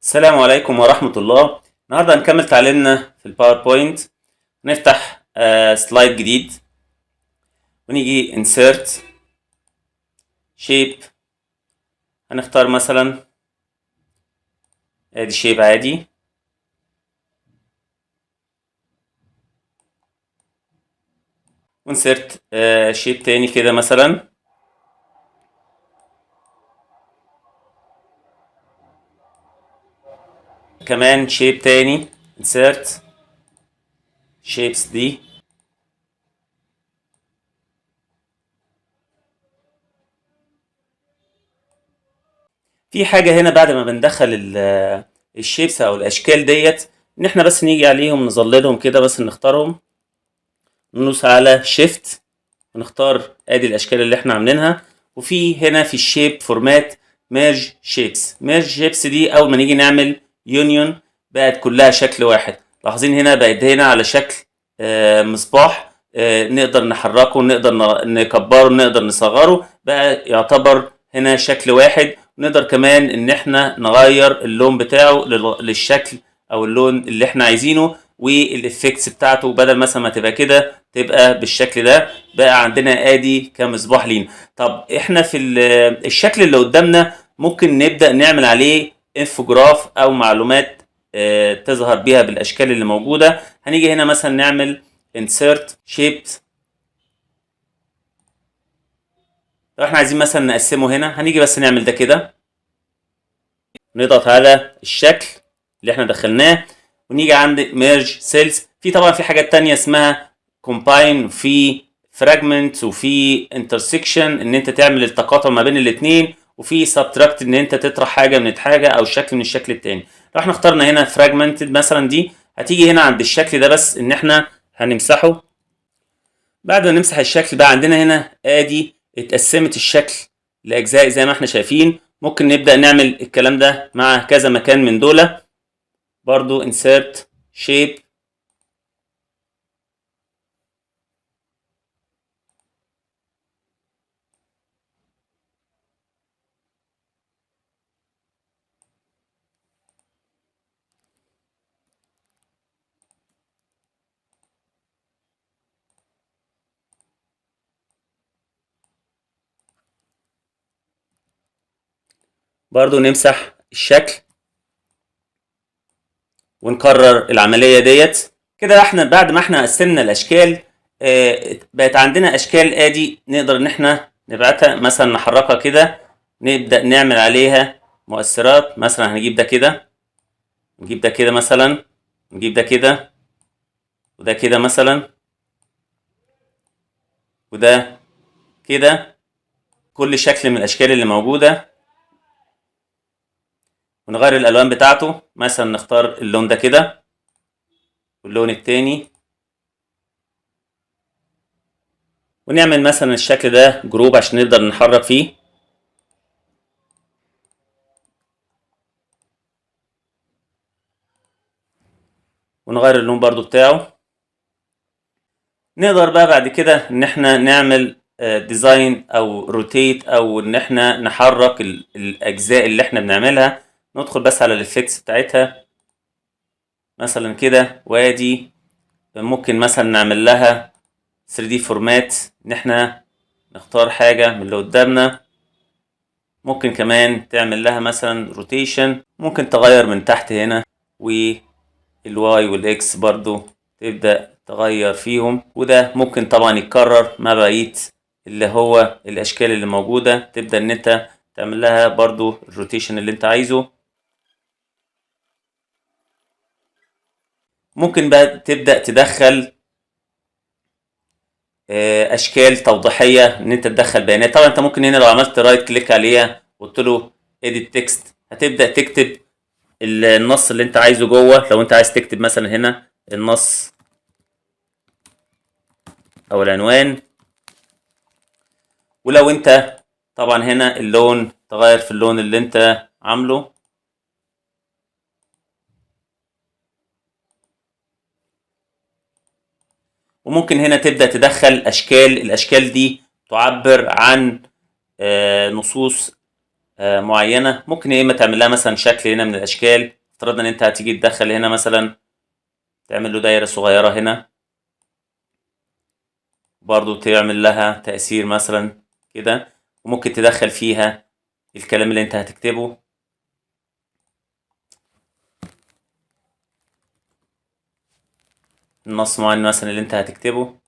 السلام عليكم ورحمة الله. النهاردة هنكمل تعليمنا في الباوربوينت. نفتح سلايد جديد ونيجي insert shape. هنختار مثلا ادي shape عادي، ونسرت shape تاني كده مثلا، كمان shape تاني insert shapes دي. في حاجة هنا بعد ما بندخل الشيبس او الاشكال ديت، ان احنا بس نيجي عليهم نظللهم كده، بس نختارهم، ندوس على شيفت ونختار ادي الاشكال اللي احنا عاملينها. وفي هنا في الشيب فورمات ميرج شيبس. ميرج شيبس دي اول ما نيجي نعمل يونيون بقت كلها شكل واحد. لاحظين هنا بقت هنا على شكل مصباح، نقدر نحركه، نقدر نكبره، نقدر نصغره، بقى يعتبر هنا شكل واحد. نقدر كمان ان احنا نغير اللون بتاعه للشكل او اللون اللي احنا عايزينه، والافكتس بتاعته بدل مثلا ما تبقى كده تبقى بالشكل ده. بقى عندنا ادي كمصباح لينا. طب احنا في الشكل اللي قدامنا ممكن نبدأ نعمل عليه انفوجراف او معلومات تظهر بيها بالاشكال اللي موجودة. هنيجي هنا مثلا نعمل insert shapes. لو احنا عايزين مثلا نقسمه هنا، هنيجي بس نعمل ده كده، نضغط على الشكل اللي احنا دخلناه ونيجي عند merge cells. في طبعا في حاجات تانية اسمها combine، وفي fragment، وفي intersection ان انت تعمل التقاطع ما بين الاثنين، وفي subtract ان انت تطرح حاجة من حاجة او شكل من الشكل التاني. لو احنا اخترنا هنا fragmented مثلا دي، هتيجي هنا عند الشكل ده بس ان احنا هنمسحه. بعد ما نمسح الشكل بقى عندنا هنا ادي اتقسمت الشكل لاجزاء زي ما احنا شايفين. ممكن نبدأ نعمل الكلام ده مع كذا مكان من دول. برضو insert shape، برضو نمسح الشكل ونكرر العملية ديت كده. احنا بعد ما احنا قسمنا الاشكال، بقت عندنا اشكال ادي نقدر ان احنا نبعتها مثلا، نحركها كده، نبدأ نعمل عليها مؤثرات. مثلا هنجيب ده كده، نجيب ده كده مثلا، نجيب ده كده، وده كده مثلا، وده كده، كل شكل من الاشكال اللي موجودة، ونغير الالوان بتاعته. مثلا نختار اللون ده كده واللون التاني، ونعمل مثلا الشكل ده جروب عشان نقدر نحرك فيه. ونغير اللون برضو بتاعه. نقدر بقى بعد كده ان احنا نعمل ديزاين او روتيت، او ان احنا نحرك الاجزاء اللي احنا بنعملها. ندخل بس على الافكتس بتاعتها مثلا كده، وادي ممكن مثلا نعمل لها 3D فورمات، ان احنا نختار حاجة من اللي قدامنا. ممكن كمان تعمل لها مثلا روتيشن، ممكن تغير من تحت هنا، والواي والاكس برضو تبدأ تغير فيهم. وده ممكن طبعا يتكرر مع بقية اللي هو الاشكال اللي موجودة. تبدأ ان انت تعمل لها برضو الروتيشن اللي انت عايزه. ممكن بقى تبدأ تدخل اشكال توضيحية، ان انت تدخل بيانات. طبعا انت ممكن هنا لو عملت رايت كليك عليها وقلت له edit text، هتبدأ تكتب النص اللي انت عايزه جوه. لو انت عايز تكتب مثلا هنا النص او العنوان. ولو انت طبعا هنا اللون تغير في اللون اللي انت عامله. وممكن هنا تبدأ تدخل اشكال. الاشكال دي تعبر عن نصوص معينة. ممكن يا اما تعمل لها مثلا شكل هنا من الاشكال افترضنا ان انت هتيجي تدخل هنا مثلا، تعمل له دايرة صغيرة هنا، برضو تعمل لها تأثير مثلا كده، وممكن تدخل فيها الكلام اللي انت هتكتبه. النص معين مثلا اللي انت هتكتبه.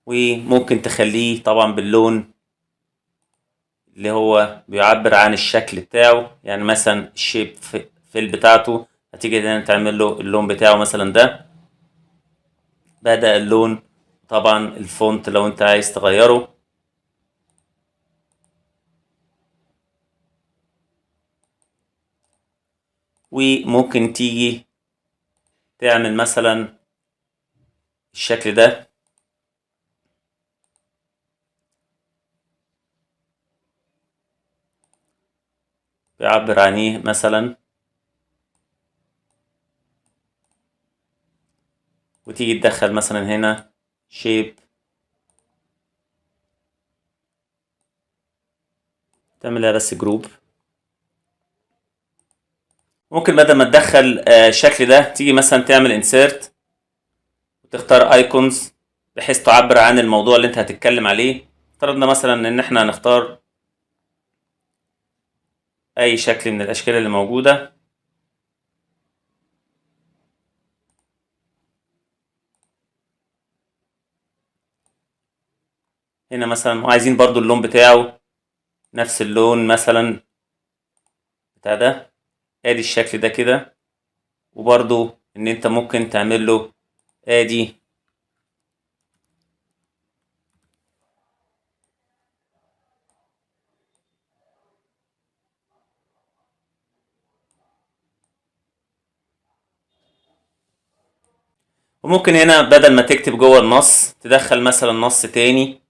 وممكن تخليه طبعا باللون اللي هو بيعبر عن الشكل بتاعه، يعني مثلا الشيب فيل بتاعته هتيجي هنا تعمل له اللون بتاعه مثلا ده، بدأ اللون. طبعا الفونت لو انت عايز تغيره، وممكن تيجي تعمل مثلا الشكل ده بيعبر عن ايه مثلا، وتيجي تدخل مثلا هنا شيب، تعملها بس جروب. ممكن بدل ما تدخل الشكل ده، تيجي مثلا تعمل انسيرت وتختار ايكونز بحيث تعبر عن الموضوع اللي انت هتتكلم عليه. افترضنا مثلا ان احنا هنختار اي شكل من الاشكال اللي موجودة. هنا مثلا وعايزين برضو اللون بتاعه نفس اللون مثلا بتاع ده، ادي الشكل ده كده. وبرضو ان انت ممكن تعمل له ادي وممكن هنا بدل ما تكتب جوه النص تدخل مثلا نص تاني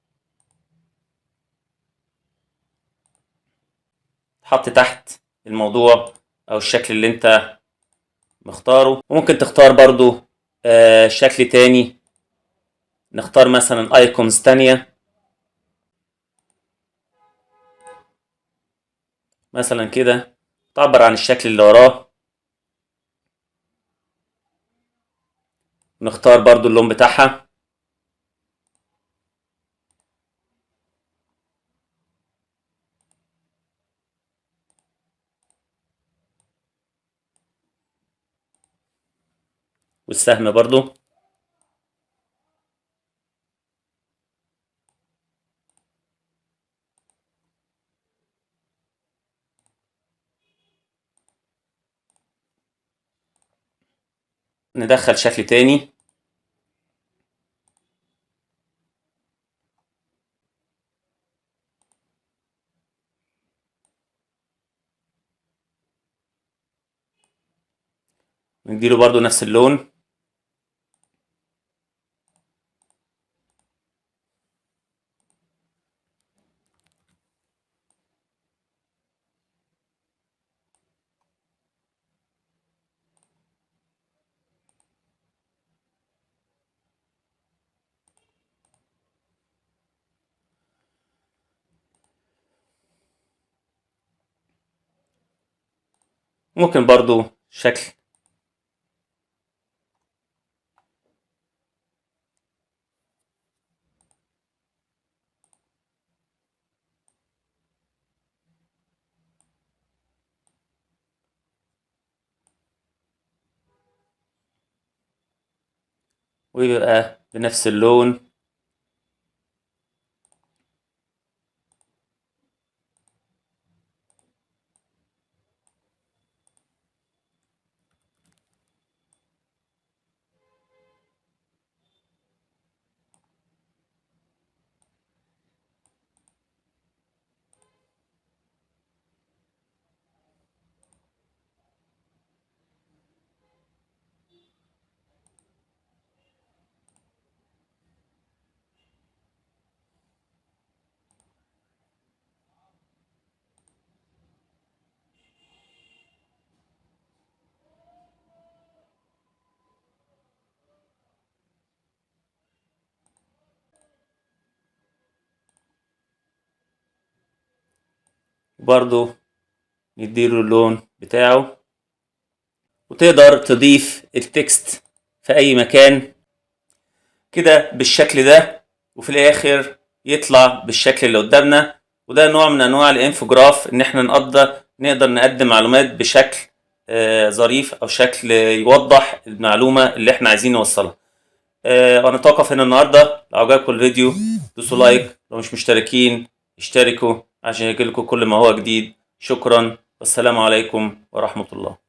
تحط تحت الموضوع او الشكل اللي انت مختاره. وممكن تختار برضو شكل تاني، نختار مثلا ايكونز تانية مثلا كده تعبر عن الشكل اللي وراه. نختار برضو اللون بتاعها. والسهم برضو. ندخل شكل تاني. نديله برضو نفس اللون. ممكن برضو شكل ويبقى بنفس اللون. وبرضو نديله اللون بتاعه، وتقدر تضيف التكست في اي مكان كده بالشكل ده، وفي الاخر يطلع بالشكل اللي قدامنا. وده نوع من انواع الانفوجراف، ان احنا نقدر نقدم معلومات بشكل ظريف او شكل يوضح المعلومة اللي احنا عايزين نوصلها. ونتوقف هنا النهاردة. لو عجبكم الفيديو دوسوا لايك، لو مش مشتركين اشتركوا عشان يجيلكم كل ما هو جديد. شكرا والسلام عليكم ورحمة الله.